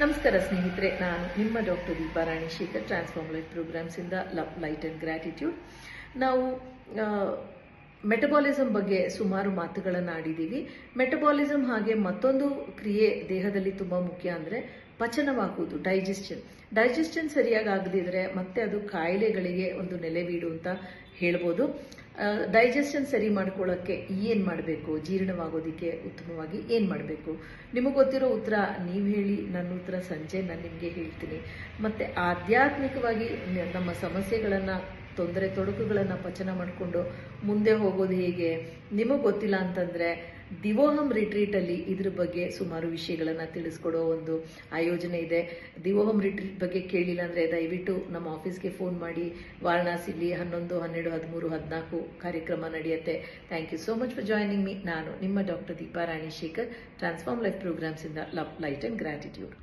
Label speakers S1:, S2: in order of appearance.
S1: ನಮಸ್ಕಾರ ಸ್ನೇಹಿತರೆ, ನಾನು ನಿಮ್ಮ doctor Deepa Ranishekhar, transform life ಪ್ರೋಗ್ರಾಮ್ಸಿಂದ ಲವ್, ಲೈಟ್ ಆ್ಯಂಡ್ ಗ್ರ್ಯಾಟಿಟ್ಯೂಡ್. ನಾವು ಮೆಟಬಾಲಿಸಮ್ ಬಗ್ಗೆ ಸುಮಾರು ಮಾತುಗಳನ್ನು ಆಡಿದ್ದೀವಿ. ಮೆಟಬಾಲಿಸಮ್ ಹಾಗೆ ಮತ್ತೊಂದು ಕ್ರಿಯೆ ದೇಹದಲ್ಲಿ ತುಂಬ ಮುಖ್ಯ ಅಂದರೆ ಪಚನವಾಗುವುದು, ಡೈಜೆಷನ್ ಸರಿಯಾಗಿ ಆಗದಿದ್ರೆ ಮತ್ತೆ ಅದು ಕಾಯಿಲೆಗಳಿಗೆ ಒಂದು ನೆಲೆವೀಡು ಅಂತ ಹೇಳ್ಬೋದು. ಡೈಜೆಷನ್ ಸರಿ ಮಾಡ್ಕೊಳ್ಳೋಕ್ಕೆ ಏನು ಮಾಡಬೇಕು, ಜೀರ್ಣವಾಗೋದಕ್ಕೆ ಉತ್ತಮವಾಗಿ ಏನು ಮಾಡಬೇಕು, ನಿಮಗೆ ಗೊತ್ತಿರೋ ಉತ್ತರ ನೀವು ಹೇಳಿ, ನನ್ನ ಉತ್ತರ ಸಂಜೆ ನಾನು ನಿಮಗೆ ಹೇಳ್ತೀನಿ. ಮತ್ತು ಆಧ್ಯಾತ್ಮಿಕವಾಗಿ ನಮ್ಮ ಸಮಸ್ಯೆಗಳನ್ನು, ತೊಡಕುಗಳನ್ನು ಪಚನ ಮಾಡಿಕೊಂಡು ಮುಂದೆ ಹೋಗೋದು ಹೇಗೆ ನಿಮಗೆ ಗೊತ್ತಿಲ್ಲ ಅಂತಂದರೆ ದಿವೋಹಂ ರಿಟ್ರೀಟಲ್ಲಿ ಇದ್ರ ಬಗ್ಗೆ ಸುಮಾರು ವಿಷಯಗಳನ್ನು ತಿಳಿಸ್ಕೊಡೋ ಒಂದು ಆಯೋಜನೆ ಇದೆ. ದಿವೋಹಂ ರಿಟ್ರೀಟ್ ಬಗ್ಗೆ ಕೇಳಿಲ್ಲ ಅಂದರೆ ದಯವಿಟ್ಟು ನಮ್ಮ ಆಫೀಸ್ಗೆ ಫೋನ್ ಮಾಡಿ. ವಾರಣಾಸಿಲಿ 11, 12, 13, 14 ಕಾರ್ಯಕ್ರಮ ನಡೆಯುತ್ತೆ. Thank you so much for joining me. ನಾನು ನಿಮ್ಮ doctor Deepa Ranishekhar, transform life ಪ್ರೋಗ್ರಾಮ್ಸಿಂದ ಲವ್, ಲೈಟ್ ಆ್ಯಂಡ್ ಗ್ರ್ಯಾಟಿಟ್ಯೂಡ್.